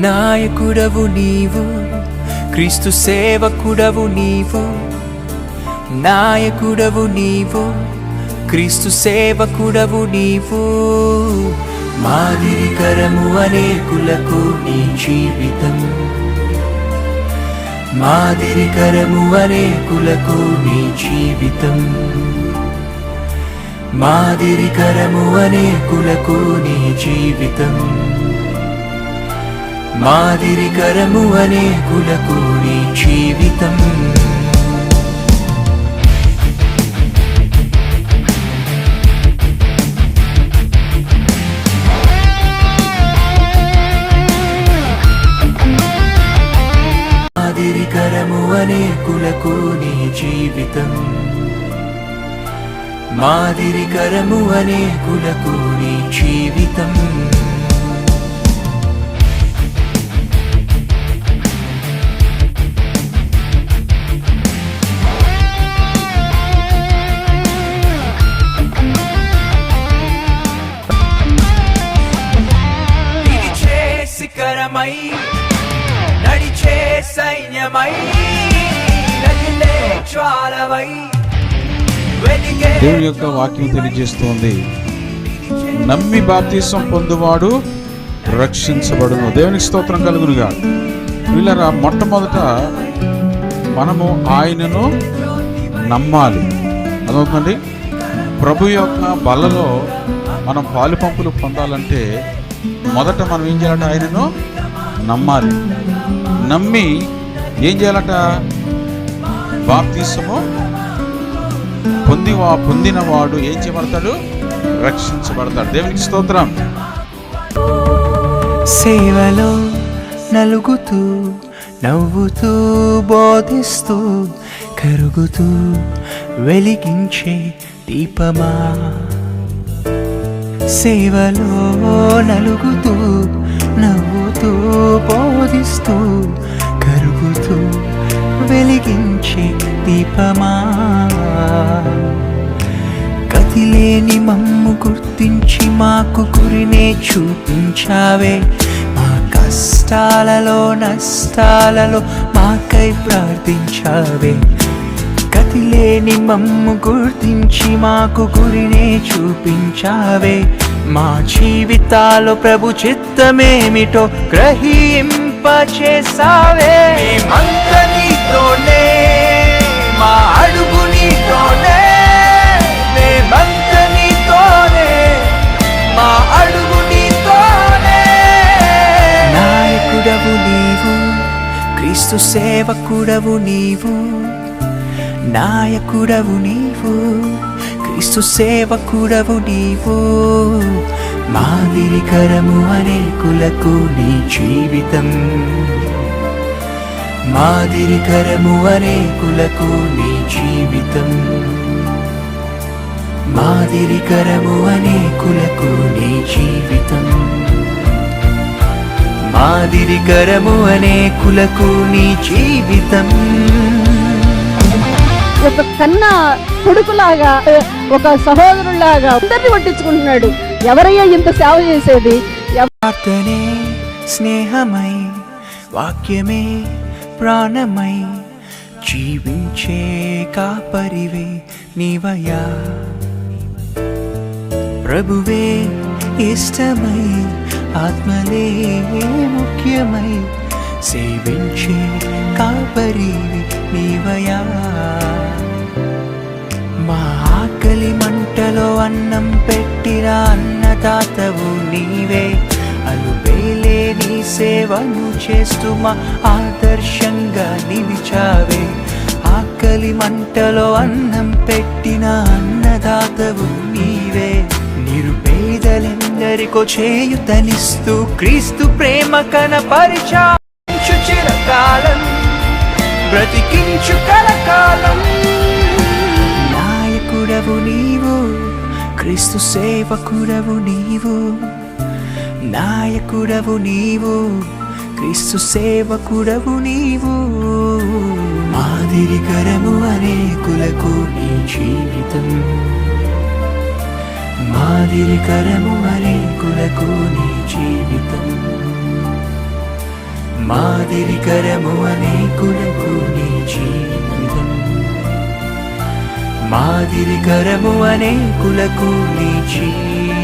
నాయకుడవు నీవు, క్రీస్తు సేవకుడవు నీవు. నాయకుడవు నీవు, క్రీస్తు సేవకుడవు నీవు. మాదిరికరము అనేకులకు నీ జీవితం, మాదిరికరము అనేకులకు నీ జీవితం. మాదిరికరము అనేకులకు నీ జీవితం, మాదిరికరము అనేకులకు నీ జీవితం. మాదిరికరము అనేకులకు నీ జీవితం, మాదిరికరము అనేకులకు నీ జీవితం. శిఖరమై నడిచే సైన్యమై రగిలే జ్వాలవై. దేవుని యొక్క వాక్యం తెలియజేస్తోంది, నమ్మి బాప్తిసం పొందువాడు రక్షించబడును. దేవునికి స్తోత్రం కలుగునుగా. వీళ్ళరా మొట్టమొదట మనము ఆయనను నమ్మాలి. అదవుతుంది. ప్రభు యొక్క బలలో మనం పాలు పంపులు పొందాలంటే మొదట మనం ఏం చేయాలంటే ఆయనను నమ్మాలి. నమ్మి ఏం చేయాలట? బాప్తిసము పొందినవాడు ఏం చేయబడతాడు? రక్షించబడతాడు. దేవునికి స్తోత్రం. సేవలో నలుగుతూ నవ్వుతూ బోధిస్తూ కరుగుతూ వెలిగించే దీపమా. సేవలో నలుగుతూ నవ్వుతూ బోధిస్తూ కరుగుతూ వెలిగించే దీపమా. గతిలేని మమ్ము గుర్తించి మాకు గురినే చూపించావే. మా కష్టాలలో నష్టాలలో మాకై ప్రార్థించావే. గతిలేని మమ్ము గుర్తించి మాకు గురినే చూపించావే. మా జీవితాల్లో ప్రభు చిత్తమేమిటో గ్రహింపచేసావే. మేమంతా నీతోనే, మా అడుగు నీతోనే. మేమంతా నీతోనే, మా అడుగు నీతోనే. నాయకుడవు నీవు, క్రీస్తు సేవకుడవు నీవు. నాయకుడవు నీవు, క్రీస్తు సేవకుడవు నీవు. మాదిరికరము అనేకులకు నీ జీవితం, మాదిరికరము అనేకులకు నీ జీవితం. మాదిరికరము అనేకులకు నీ జీవితం, మాదిరికరము అనేకులకు నీ జీవితం. ఒక కన్నా కొడుకులాగా, ఒక సహోదరులాగా అందరిని పట్టించుకుంటున్నాడు. ఎవరయ్యా ఇంత సేవ చేసేది? ప్రార్థనే స్నేహమై, వాక్యమే ప్రాణమై, జీవించే కాపరివే నీవయ్యా. ప్రభువే ఇష్టమై, ఆత్మలే ముఖ్యమై, సేవించే కాపరివే నీవయ్యా. మా ఆకలి మంటలో అన్నం పెట్టిన అన్నదాతవు నీవే. అలుపేలే నీ సేవను చేస్తూ మా ఆదర్శంగా నిలిచావే. ఆకలి మంటలో అన్నం పెట్టిన అన్నదాతవు నీవే. నిరుపేదలెందరికో చేయుతనిస్తూ క్రీస్తు ప్రేమ కనపరిచాంచు చిరకాలం, బ్రతికించు కలకాలం. నాయకుడవు నీవు, క్రీస్తు సేవకుడవు నీవు. నాయకుడవు నీవు, క్రీస్తు సేవకుడవు నీవు. మాదిరికరము అనేకులకు నీ జీవితం, మాదిరికరము అనేకులకు నీ జీవితం. మాదిరికరము అనేకులకు నీ జీవితం, మాదిరికరము అనేకులకు నీ జీవితం.